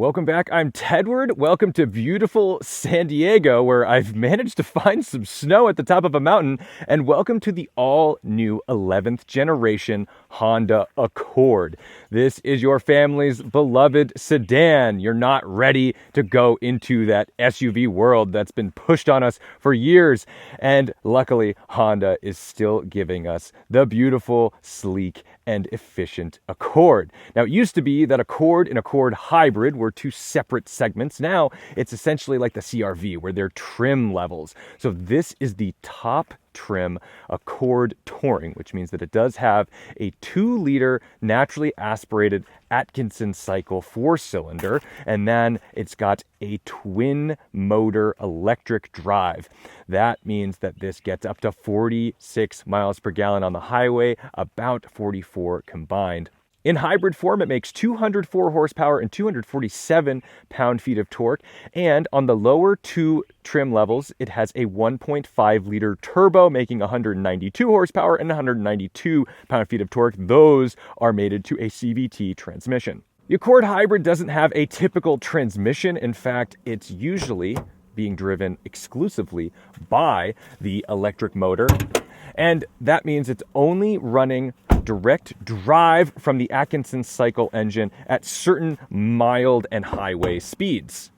Welcome back. I'm Tedward. Welcome to beautiful San Diego, where I've managed to find some snow at the top of a mountain. And welcome to the all-new 11th generation Honda Accord. This is your family's beloved sedan. You're not ready to go into that SUV world that's been pushed on us for years. And luckily, Honda is still giving us the beautiful, sleek, and efficient Accord. Now, it used to be that Accord and Accord Hybrid were two separate segments. Now, it's essentially like the CR-V, where they're trim levels. So this is the top trim Accord Touring, which means that it does have a 2-liter naturally aspirated Atkinson cycle 4-cylinder, and then it's got a twin motor electric drive. That means that this gets up to 46 miles per gallon on the highway, about 44 combined. In hybrid form, it makes 204 horsepower and 247 pound-feet of torque. And on the lower two trim levels, it has a 1.5-liter turbo, making 192 horsepower and 192 pound-feet of torque. Those are mated to a CVT transmission. The Accord Hybrid doesn't have a typical transmission. In fact, it's usually being driven exclusively by the electric motor. And that means it's only running direct drive from the Atkinson cycle engine at certain mild and highway speeds.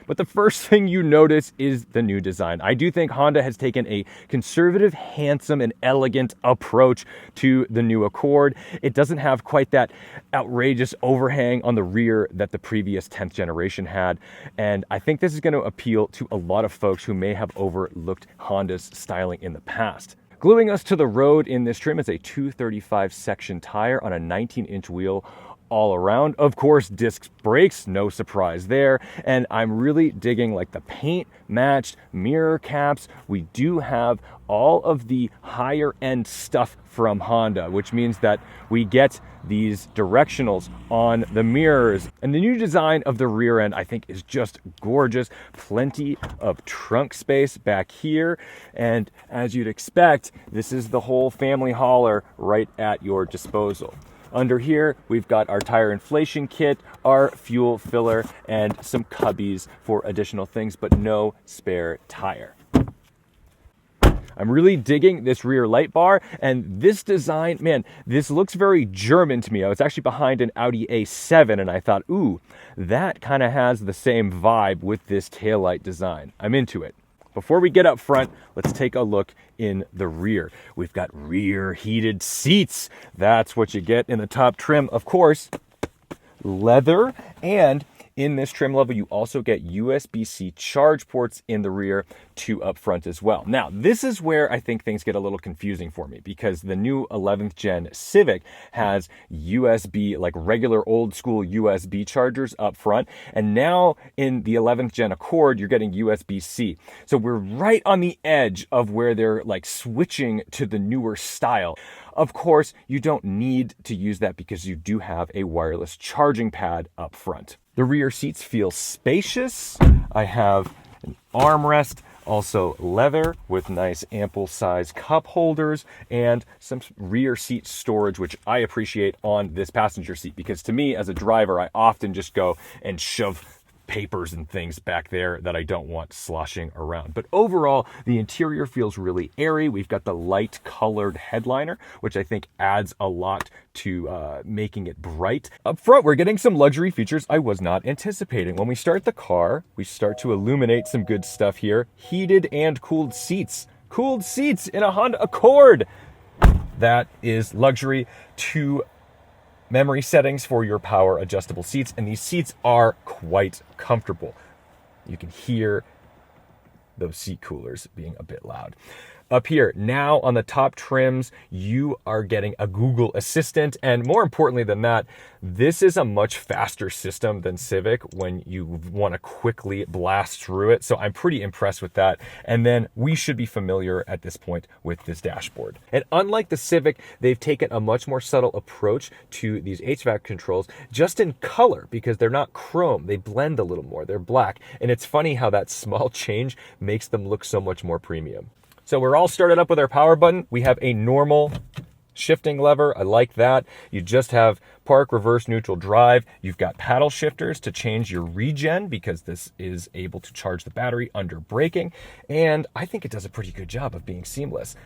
But the first thing you notice is the new design. I do think Honda has taken a conservative, handsome, and elegant approach to the new Accord. It doesn't have quite that outrageous overhang on the rear that the previous 10th generation had. And I think this is going to appeal to a lot of folks who may have overlooked Honda's styling in the past. Gluing us to the road in this trim is a 235 section tire on a 19-inch wheel all around. Of course, disc brakes, no surprise there. And I'm really digging like the paint matched mirror caps. We do have all of the higher end stuff from Honda, which means that we get these directionals on the mirrors. And the new design of the rear end, I think, is just gorgeous. Plenty of trunk space back here. And as you'd expect, this is the whole family hauler right at your disposal. Under here, we've got our tire inflation kit, our fuel filler, and some cubbies for additional things, but no spare tire. I'm really digging this rear light bar, and this design, man, this looks very German to me. I was actually behind an Audi A7, and I thought, ooh, that kind of has the same vibe with this taillight design. I'm into it. Before we get up front, let's take a look in the rear. We've got rear heated seats. That's what you get in the top trim. Of course, leather, and in this trim level, you also get USB-C charge ports in the rear, 2 up front as well. Now, this is where I think things get a little confusing for me, because the new 11th gen Civic has USB, like regular old school USB chargers up front. And now in the 11th gen Accord, you're getting USB-C. So we're right on the edge of where they're like switching to the newer style. Of course, you don't need to use that because you do have a wireless charging pad up front. The rear seats feel spacious. I have an armrest, also leather with nice ample size cup holders, and some rear seat storage, which I appreciate on this passenger seat, because to me as a driver, I often just go and shove papers and things back there that I don't want sloshing around. But overall, the interior feels really airy. We've got the light colored headliner, which I think adds a lot to making it bright. Up front, we're getting some luxury features I was not anticipating. When we start the car, we start to illuminate some good stuff here. Heated and cooled seats. Cooled seats in a Honda Accord. That is luxury. 2 memory settings for your power adjustable seats, and these seats are quite comfortable. You can hear those seat coolers being a bit loud. Up here, now on the top trims, you are getting a Google Assistant, and more importantly than that, this is a much faster system than Civic when you want to quickly blast through it, so I'm pretty impressed with that. And then we should be familiar at this point with this dashboard. And unlike the Civic, they've taken a much more subtle approach to these HVAC controls, just in color, because they're not chrome, they blend a little more, they're black, and it's funny how that small change makes them look so much more premium. So we're all started up with our power button. We have a normal shifting lever. I like that. You just have park, reverse, neutral, drive. You've got paddle shifters to change your regen because this is able to charge the battery under braking. And I think it does a pretty good job of being seamless.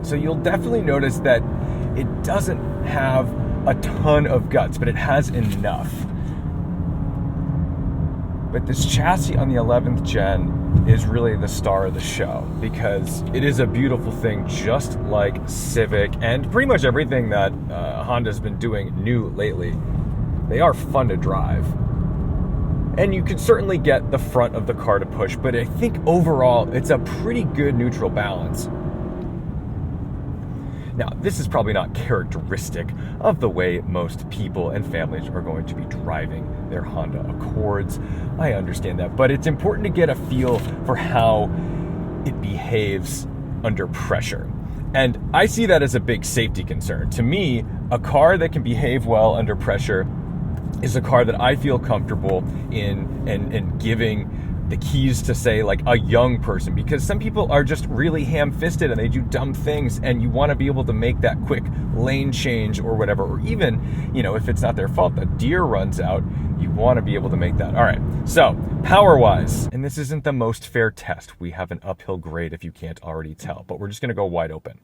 So you'll definitely notice that it doesn't have a ton of guts, but it has enough. But this chassis on the 11th gen is really the star of the show because it is a beautiful thing, just like Civic and pretty much everything that Honda's been doing new lately. They are fun to drive. And you can certainly get the front of the car to push, but I think overall it's a pretty good neutral balance. Now, this is probably not characteristic of the way most people and families are going to be driving their Honda Accords. I understand that, but it's important to get a feel for how it behaves under pressure. And I see that as a big safety concern. To me, a car that can behave well under pressure is a car that I feel comfortable in and giving the keys to, say, like a young person, because some people are just really ham-fisted and they do dumb things, and you want to be able to make that quick lane change or whatever, or even, if it's not their fault, the deer runs out, you want to be able to make that. All right, so power-wise, and this isn't the most fair test. We have an uphill grade if you can't already tell, but we're just going to go wide open.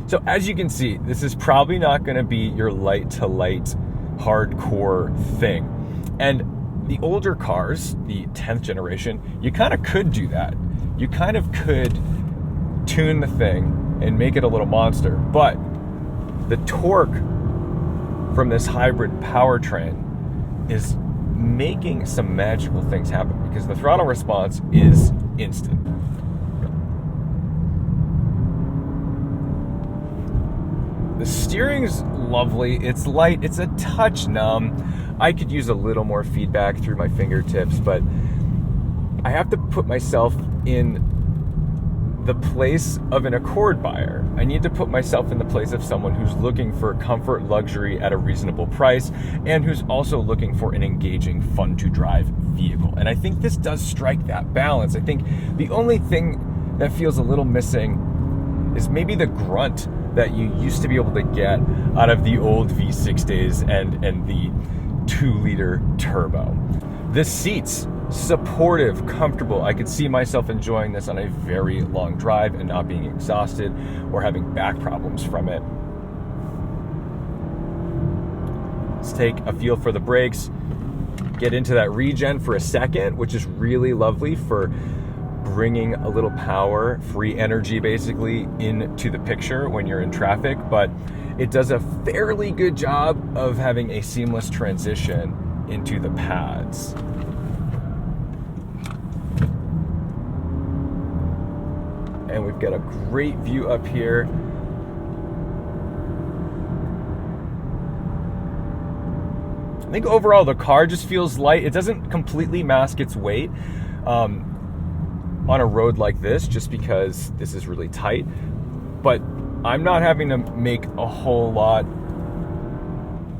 So as you can see, this is probably not going to be your light-to-light hardcore thing. And the older cars, the 10th generation, you kind of could do that. You kind of could tune the thing and make it a little monster. But the torque from this hybrid powertrain is making some magical things happen because the throttle response is instant. The steering's lovely, it's light, it's a touch numb. I could use a little more feedback through my fingertips, but I have to put myself in the place of an Accord buyer. I need to put myself in the place of someone who's looking for comfort, luxury at a reasonable price, and who's also looking for an engaging, fun to drive vehicle. And I think this does strike that balance. I think the only thing that feels a little missing is maybe the grunt that you used to be able to get out of the old V6 days and the 2-liter turbo. The seats, supportive, comfortable. I could see myself enjoying this on a very long drive and not being exhausted or having back problems from it. Let's take a feel for the brakes, get into that regen for a second, which is really lovely for bringing a little power, free energy basically, into the picture when you're in traffic, but it does a fairly good job of having a seamless transition into the pads. And we've got a great view up here. I think overall the car just feels light. It doesn't completely mask its weight on a road like this, just because this is really tight, but I'm not having to make a whole lot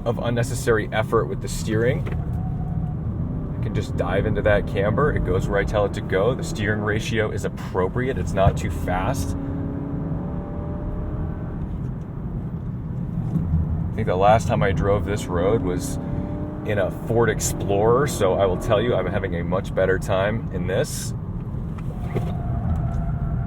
of unnecessary effort with the steering. I can just dive into that camber. It goes where I tell it to go. The steering ratio is appropriate. It's not too fast. I think the last time I drove this road was in a Ford Explorer, so I will tell you I'm having a much better time in this.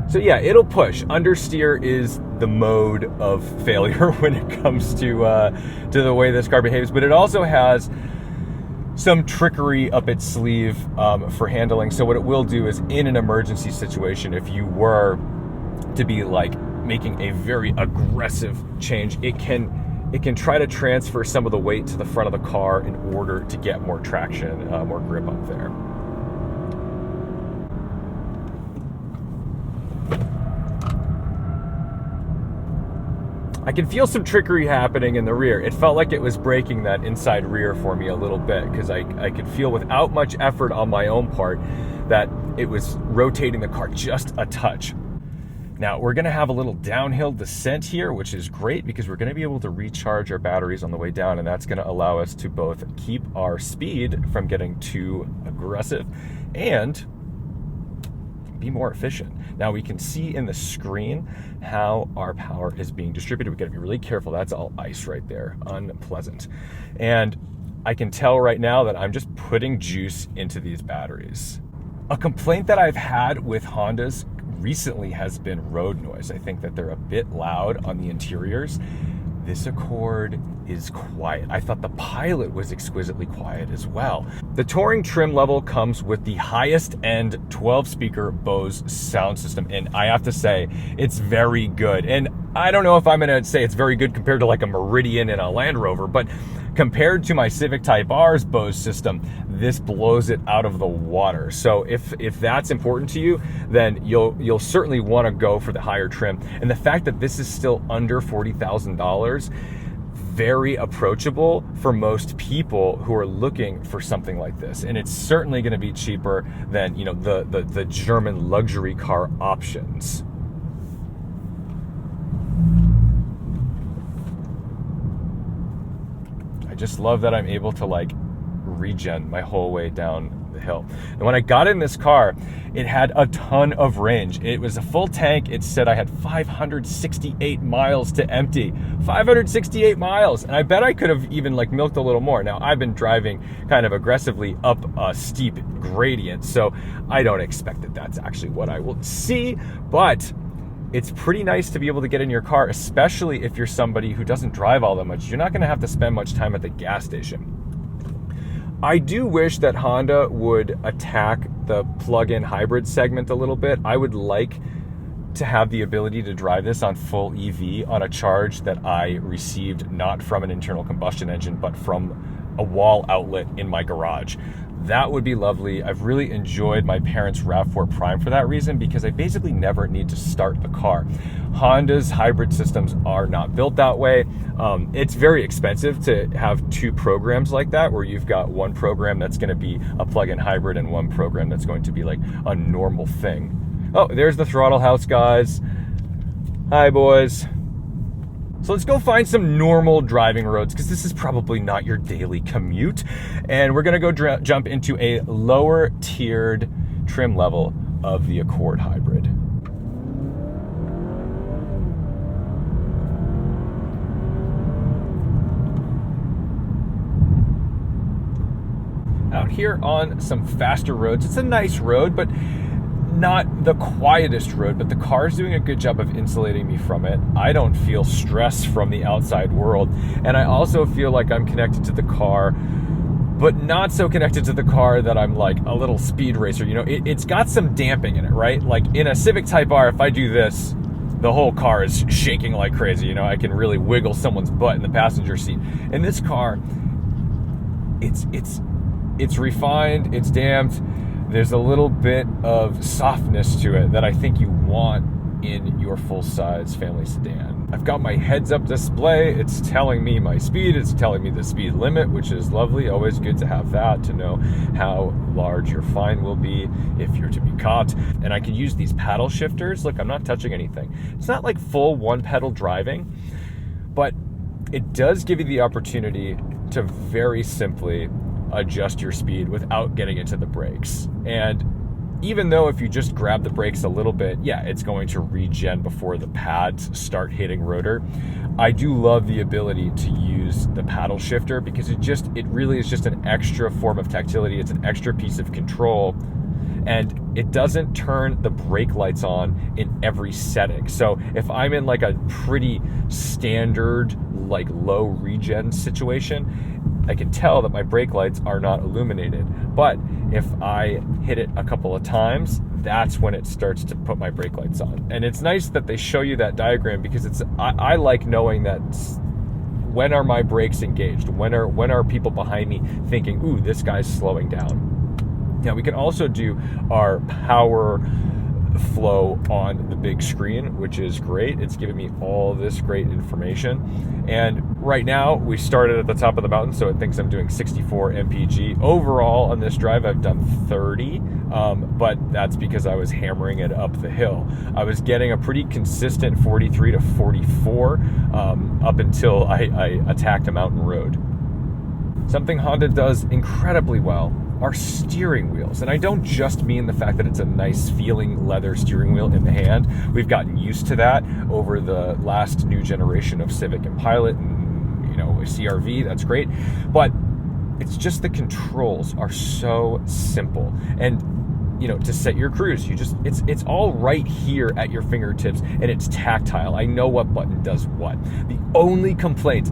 So yeah, it'll push. Understeer is the mode of failure when it comes to the way this car behaves, but it also has some trickery up its sleeve for handling. So what it will do is, in an emergency situation, if you were to be like making a very aggressive change, it can try to transfer some of the weight to the front of the car in order to get more traction, more grip up there. I can feel some trickery happening in the rear. It felt like it was braking that inside rear for me a little bit, because I could feel without much effort on my own part that it was rotating the car just a touch. Now we're gonna have a little downhill descent here, which is great because we're gonna be able to recharge our batteries on the way down, and that's gonna allow us to both keep our speed from getting too aggressive and be more efficient. Now we can see in the screen how our power is being distributed. We gotta be really careful. That's all ice right there, unpleasant. And I can tell right now that I'm just putting juice into these batteries. A complaint that I've had with Hondas recently has been road noise. I think that they're a bit loud on the interiors. This Accord is quiet. I thought the Pilot was exquisitely quiet as well. The Touring trim level comes with the highest end 12-speaker Bose sound system, and I have to say, it's very good. And I don't know if I'm gonna say it's very good compared to like a Meridian and a Land Rover, but compared to my Civic Type R's Bose system, this blows it out of the water. So if that's important to you, then you'll certainly want to go for the higher trim. And the fact that this is still under $40,000, very approachable for most people who are looking for something like this. And it's certainly going to be cheaper than, you know, the German luxury car options. I just love that I'm able to like regen my whole way down the hill. And when I got in this car, it had a ton of range. It was a full tank. It said I had 568 miles to empty. 568 miles. And I bet I could have even like milked a little more. Now I've been driving kind of aggressively up a steep gradient, so I don't expect that that's actually what I will see, but it's pretty nice to be able to get in your car, especially if you're somebody who doesn't drive all that much. You're not going to have to spend much time at the gas station. I do wish that Honda would attack the plug-in hybrid segment a little bit. I would like to have the ability to drive this on full EV on a charge that I received not from an internal combustion engine, but from a wall outlet in my garage. That would be lovely. I've really enjoyed my parents' RAV4 Prime for that reason, because I basically never need to start the car. Honda's hybrid systems are not built that way. It's very expensive to have two programs like that, where you've got one program that's going to be a plug-in hybrid and one program that's going to be like a normal thing. Oh, there's the throttle house, guys. Hi, boys. So let's go find some normal driving roads, because this is probably not your daily commute. And we're gonna go jump into a lower tiered trim level of the Accord Hybrid. Out here on some faster roads, it's a nice road, but not the quietest road, but the car's doing a good job of insulating me from it. I don't feel stress from the outside world, and I also feel like I'm connected to the car, but not so connected to the car that I'm like a little speed racer. You know, it's got some damping in it, right? Like in a Civic Type R, if I do this, the whole car is shaking like crazy. You know, I can really wiggle someone's butt in the passenger seat. In this car, it's refined, it's damped. There's a little bit of softness to it that I think you want in your full-size family sedan. I've got my heads-up display. It's telling me my speed. It's telling me the speed limit, which is lovely. Always good to have that, to know how large your fine will be if you're to be caught. And I can use these paddle shifters. Look, I'm not touching anything. It's not like full one-pedal driving, but it does give you the opportunity to very simply adjust your speed without getting into the brakes. And even though if you just grab the brakes a little bit, yeah, it's going to regen before the pads start hitting rotor, I do love the ability to use the paddle shifter, because it really is just an extra form of tactility. It's an extra piece of control, and it doesn't turn the brake lights on in every setting. So if I'm in like a pretty standard, like low regen situation, I can tell that my brake lights are not illuminated. But if I hit it a couple of times, that's when it starts to put my brake lights on. And it's nice that they show you that diagram, because I like knowing that when are my brakes engaged? When are people behind me thinking, ooh, this guy's slowing down? Now we can also do our power flow on the big screen, which is great. It's giving me all this great information. And right now we started at the top of the mountain, so it thinks I'm doing 64 mpg. Overall on this drive I've done 30, but that's because I was hammering it up the hill. I was getting a pretty consistent 43 to 44 up until I attacked a mountain road. Something Honda does incredibly well are steering wheels. And I don't just mean the fact that it's a nice feeling leather steering wheel in the hand. We've gotten used to that over the last new generation of Civic and Pilot and, you know, CR-V, that's great. But it's just the controls are so simple. And you know, to set your cruise, it's all right here at your fingertips, and it's tactile. I know what button does what. The only complaint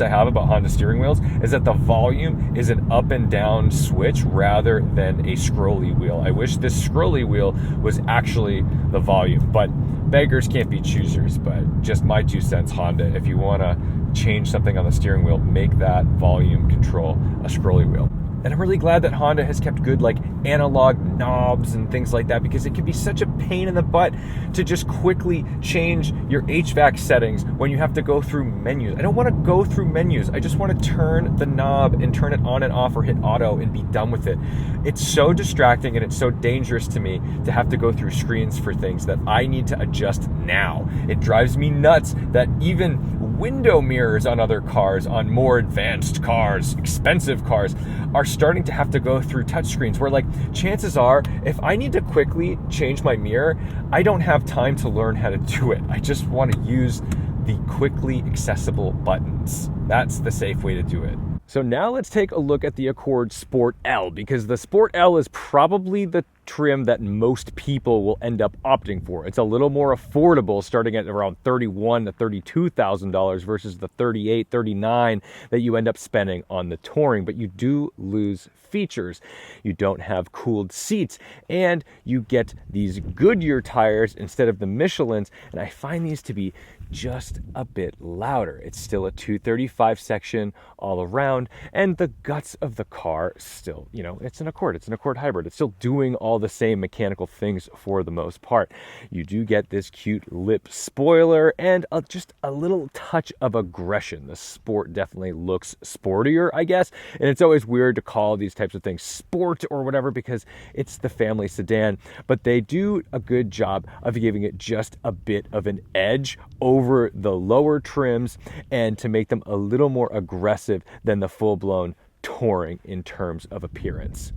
I have about Honda steering wheels is that the volume is an up and down switch rather than a scrolly wheel. I wish this scrolly wheel was actually the volume, but beggars can't be choosers. But just my 2 cents, Honda, if you want to change something on the steering wheel, make that volume control a scrolly wheel. And I'm really glad that Honda has kept good like analog knobs and things like that, because it can be such a pain in the butt to just quickly change your HVAC settings when you have to go through menus. I don't want to go through menus. I just want to turn the knob and turn it on and off or hit auto and be done with it. It's so distracting and it's so dangerous to me to have to go through screens for things that I need to adjust now. It drives me nuts that even window mirrors on other cars, on more advanced cars, expensive cars, are starting to have to go through touchscreens where, like, chances are if I need to quickly change my mirror, I don't have time to learn how to do it. I just want to use the quickly accessible buttons. That's the safe way to do it. So now let's take a look at the Accord Sport L, because the Sport L is probably the trim that most people will end up opting for. It's a little more affordable, starting at around $31,000 to $32,000 versus the $38,000, $39,000 that you end up spending on the Touring. But you do lose features. You don't have cooled seats, and you get these Goodyear tires instead of the Michelins, and I find these to be just a bit louder. It's still a 235 section all around, and the guts of the car still, you know, it's an Accord hybrid. It's still doing all the same mechanical things for the most part. You do get this cute lip spoiler and just a little touch of aggression. The Sport definitely looks sportier, I guess, and it's always weird to call these types of things sport or whatever because it's the family sedan, but they do a good job of giving it just a bit of an edge over the lower trims and to make them a little more aggressive than the full-blown Touring in terms of appearance.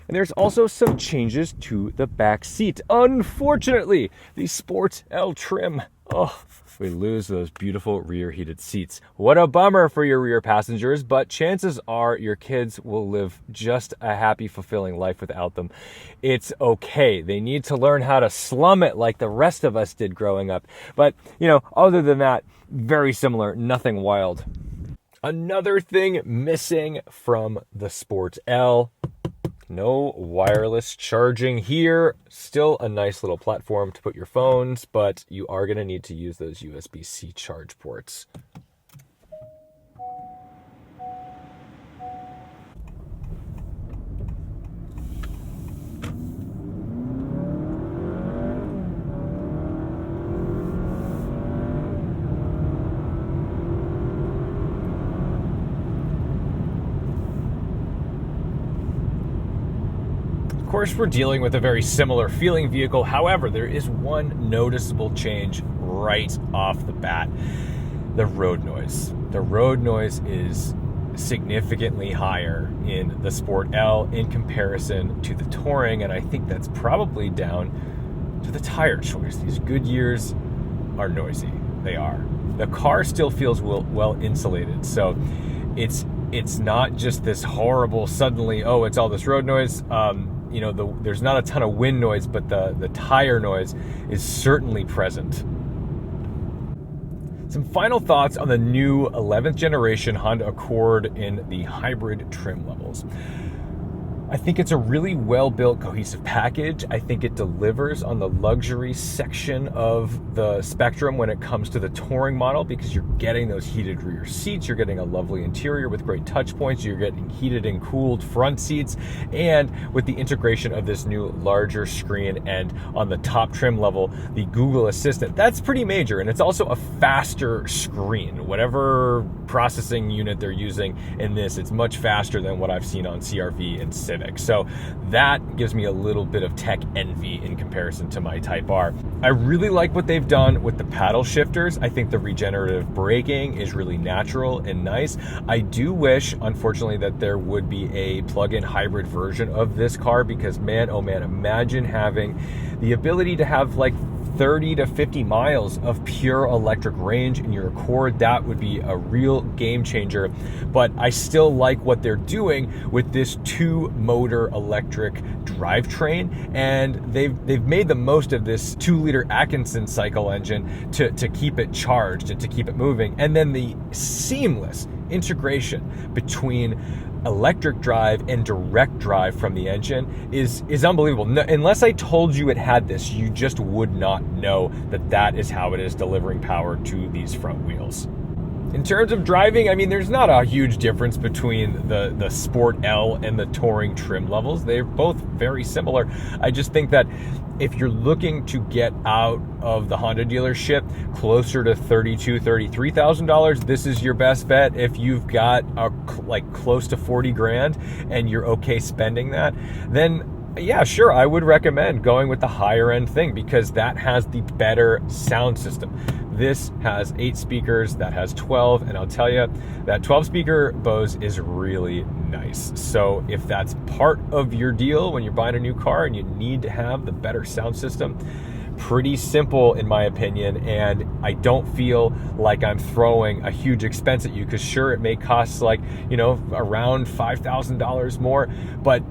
And there's also some changes to the back seat. Unfortunately, the Sport L trim, we lose those beautiful rear heated seats. What a bummer for your rear passengers, but chances are your kids will live just a happy, fulfilling life without them. It's okay. They need to learn how to slum it like the rest of us did growing up. But, you know, other than that, very similar, nothing wild. Another thing missing from the Sport L, no wireless charging here. Still a nice little platform to put your phones, but you are going to need to use those USB-C charge ports. Of course, we're dealing with a very similar feeling vehicle. However, there is one noticeable change right off the bat. The road noise. The road noise is significantly higher in the Sport L in comparison to the Touring, and I think that's probably down to the tire choice. These Goodyears are noisy. They are. The car still feels well insulated, so it's not just this horrible suddenly, it's all this road noise. there's not a ton of wind noise, but the tire noise is certainly present. Some final thoughts on the new 11th generation Honda Accord in the hybrid trim levels. I think it's a really well-built, cohesive package. I think it delivers on the luxury section of the spectrum when it comes to the touring model, because you're getting those heated rear seats, you're getting a lovely interior with great touch points, you're getting heated and cooled front seats, and with the integration of this new larger screen, and on the top trim level, the Google Assistant. That's pretty major, and it's also a faster screen. Whatever processing unit they're using in this, it's much faster than what I've seen on CR-V and Civic. So that gives me a little bit of tech envy in comparison to my Type R. I really like what they've done with the paddle shifters. I think the regenerative braking is really natural and nice. I do wish, unfortunately, that there would be a plug-in hybrid version of this car, because man, oh man, imagine having the ability to have like 30 to 50 miles of pure electric range in your Accord. That would be a real game changer. But I still like what they're doing with this 2-motor electric drivetrain, and they've made the most of this 2-liter Atkinson cycle engine to keep it charged and to keep it moving. And then the seamless integration between electric drive and direct drive from the engine is unbelievable. No, unless I told you it had this, you just would not know that is how it is delivering power to these front wheels. In terms of driving, I mean, there's not a huge difference between the Sport L and the Touring trim levels. They're both very similar. I just think that if you're looking to get out of the Honda dealership closer to $32,000, $33,000, this is your best bet. If you've got like close to 40 grand and you're okay spending that, then yeah, sure, I would recommend going with the higher end thing, because that has the better sound system. This has 8 speakers, that has 12, and I'll tell you, that 12 speaker Bose is really nice. So if that's part of your deal when you're buying a new car and you need to have the better sound system, pretty simple in my opinion, and I don't feel like I'm throwing a huge expense at you, because sure, it may cost like, around $5,000 more, but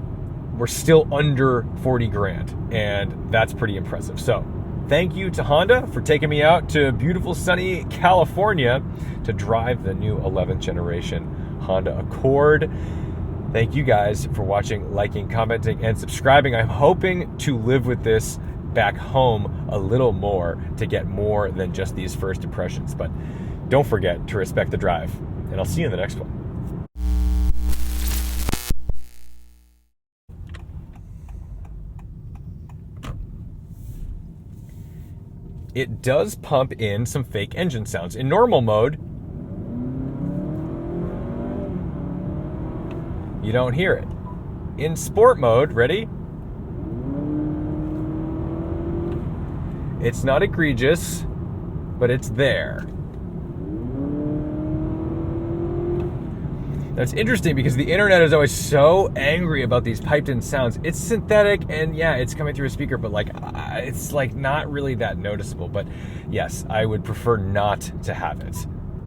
we're still under 40 grand, and that's pretty impressive. So thank you to Honda for taking me out to beautiful sunny California to drive the new 11th generation Honda Accord. Thank you guys for watching, liking, commenting, and subscribing. I'm hoping to live with this back home a little more to get more than just these first impressions. But don't forget to respect the drive, and I'll see you in the next one. It does pump in some fake engine sounds. In normal mode, you don't hear it. In sport mode, ready? It's not egregious, but it's there. That's interesting, because the internet is always so angry about these piped in sounds. It's synthetic, and yeah, it's coming through a speaker, but it's like not really that noticeable. But yes, I would prefer not to have it.